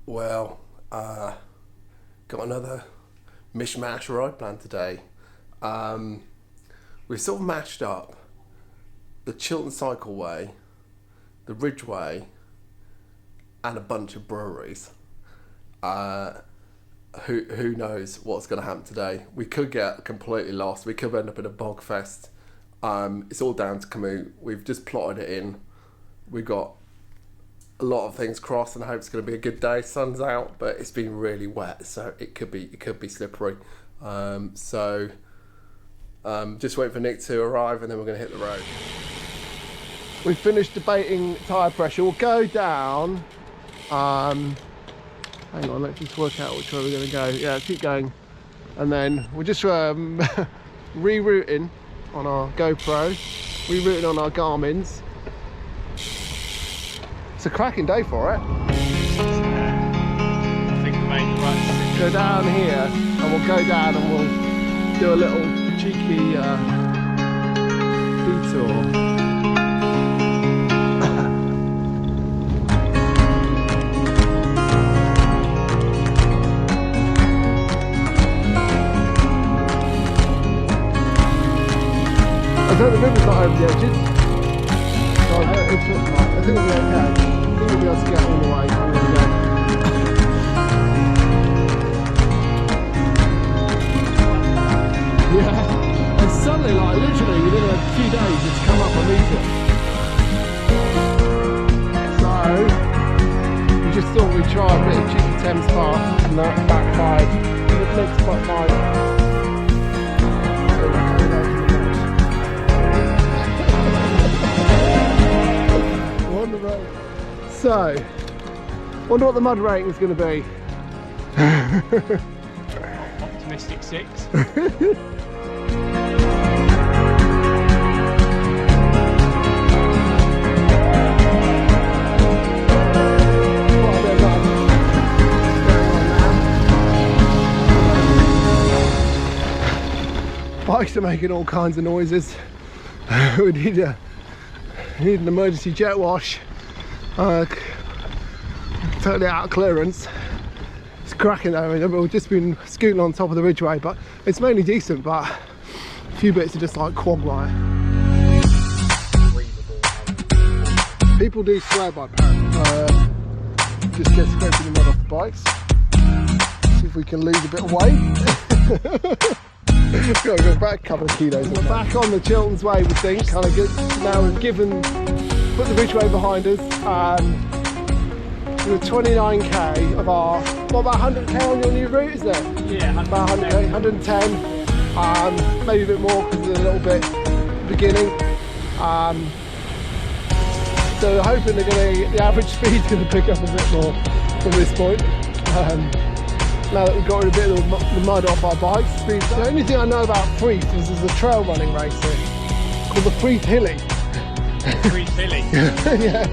Well, got another mishmash ride plan today. We've sort of mashed up the Chiltern Cycleway, the Ridgeway, and a bunch of breweries. Who knows what's going to happen today? We could get completely lost. We could end up in a bog fest. It's all down to Camus. We've just plotted it in. We've got a lot of things crossed, and I hope it's going to be a good day. Sun's out, but it's been really wet, so it could be slippery. Just wait for Nick to arrive, and then we're going to hit the road. We've finished debating tyre pressure. We'll go down. Hang on, let's just work out which way we're going to go. Yeah, keep going, and then we're just rerouting on our GoPro, rerouting on our Garmin's. It's a cracking day for it. I think we made the right decision. Go down here, and we'll go down and we'll do a little cheeky detour. I think the river's not over the edges. So I think we'll be okay. I think we'll be able to get all the way. Yeah. And suddenly, like literally within a few days, it's come up a metre. So we just thought we'd try a bit of cheeky Thames Path, and that backfired. It looks quite nice. So, wonder what the mud rating is going to be. Optimistic 6. Bikes are making all kinds of noises. We need an emergency jet wash. Totally out of clearance. It's cracking though. We've just been scooting on top of the Ridgeway, but it's mainly decent, but a few bits are just like quag wire. People do swear by apparently. Just get scraping the mud off the bikes. See if we can lose a bit of weight. Gotta go back a couple of kilos. We're back on the Chilterns Way, we think. Kind of good. Now we've put the Ridgeway behind us. We're 29k of our, what, about 100k on your new route, isn't it? Yeah, about 100k, 110. Maybe a bit more because it's a little bit beginning. So we're hoping the average speed's going to pick up a bit more from this point. Now that we've got rid of a bit of the mud off our bikes. The only thing I know about Freeth is there's a trail running race here called the Freeth Hilly. Freeth Hilly? Yeah.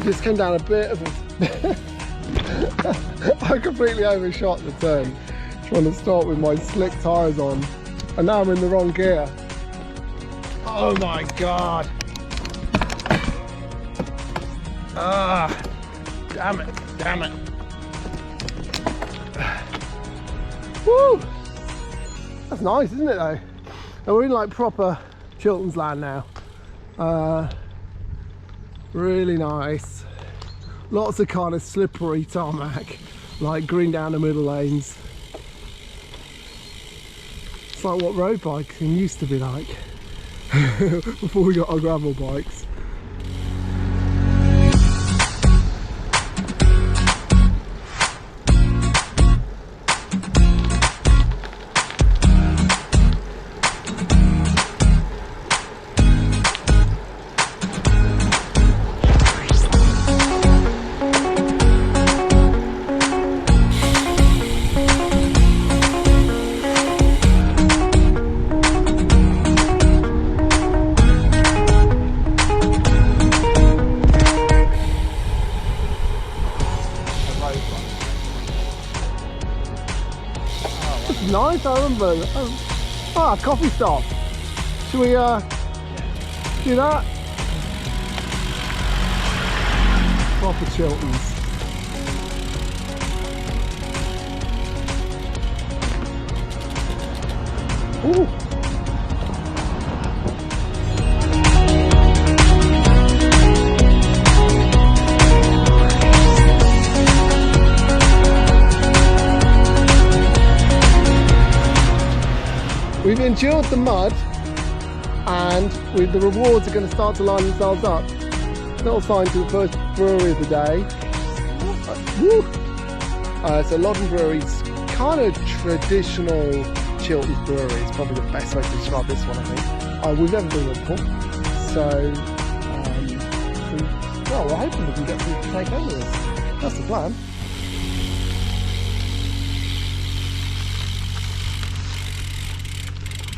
Just came down a bit of a... I completely overshot the turn, trying to start with my slick tyres on, and now I'm in the wrong gear. Oh my god! Ah, damn it! Woo! That's nice, isn't it though? And we're in like proper Chilterns land now. Really nice. Lots of kind of slippery tarmac, like green down the middle lanes. It's like what road biking used to be like before we got our gravel bikes. nice. I remember. Coffee stop. Should we do that? Proper Chilterns. Ooh. We've endured the mud, and the rewards are going to start to line themselves up. Little sign to the first brewery of the day. So Loddon Breweries, kind of traditional Chilterns brewery is probably the best way to describe this one, I think. We've never been there before, so we're hoping we can get people to take over this. That's the plan.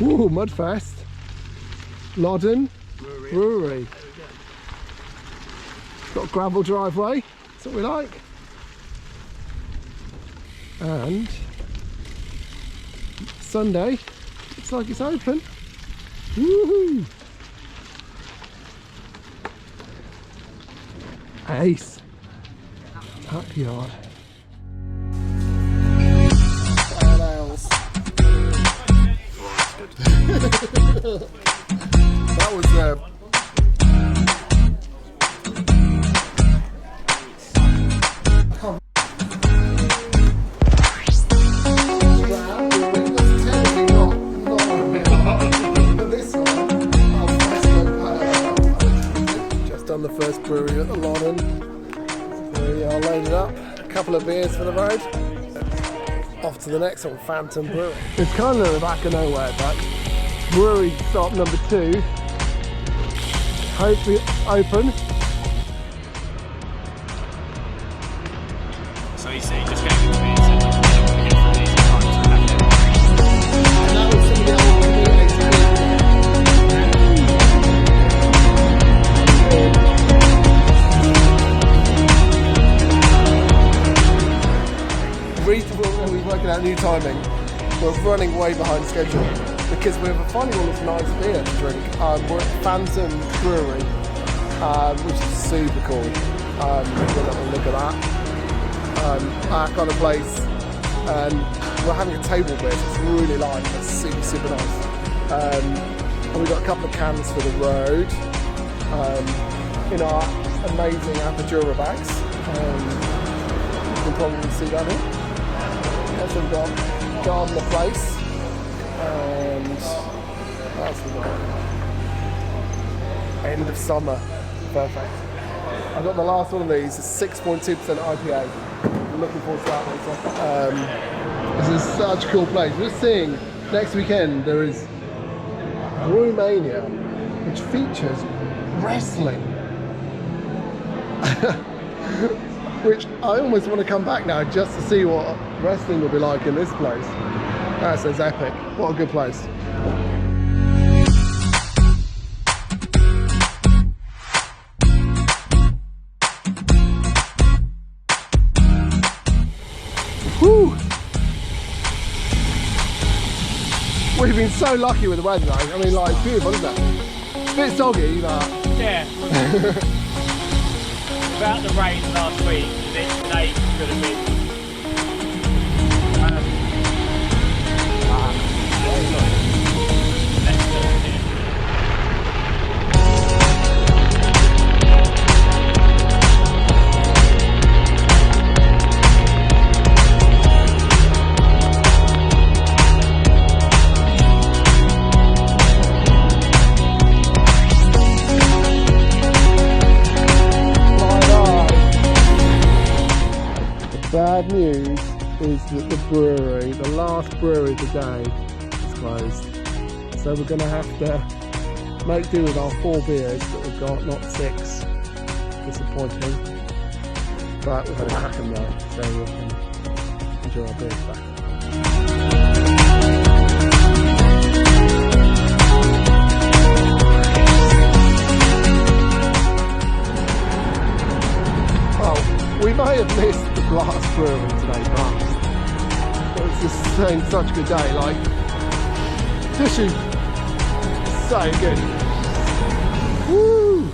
Ooh, Mudfest. Loddon Brewery. Got a gravel driveway, that's what we like. And Sunday, looks like it's open. Woohoo! Ace. Happy yard. That was just done the first brewery at the Loddon. We are loaded up, a couple of beers for the road. Off to the next one, Phantom Brewery. It's kind of the back of nowhere, but brewery stop number 2. Hopefully open. So you see, just getting into beers and that was some of the old we're working out new timing. We're running way behind schedule because we're finding all this nice beer to drink. We're at Phantom Brewery, which is super cool. We're going to have a look at that kind of place. And we're having a table beer, so it's really light. It's super nice. And we've got a couple of cans for the road in our amazing Apertura bags. You can probably see that here. So we've got Garden the Place, and that's the one. End of summer, perfect. I've got the last one of these, it's 6.2% IPA. I'm looking forward to that one. This is such a cool place. We're seeing next weekend there is Brewmania, which features wrestling. Which I almost want to come back now just to see what wrestling will be like in this place. That sounds epic. What a good place. Whew. We've been so lucky with the weather though. I mean, like, it's beautiful, isn't it? It's a bit soggy, but... Yeah. About the rain last week, today could have been. Bad news is that the brewery, the last brewery of the day, is closed. So we're going to have to make do with our 4 beers that we've got, not 6. Disappointing. But we've had a crack in there, so we can enjoy our beers back. We may have missed the last brewery today, but It's just been such a good day. Like, this is so good. Woo!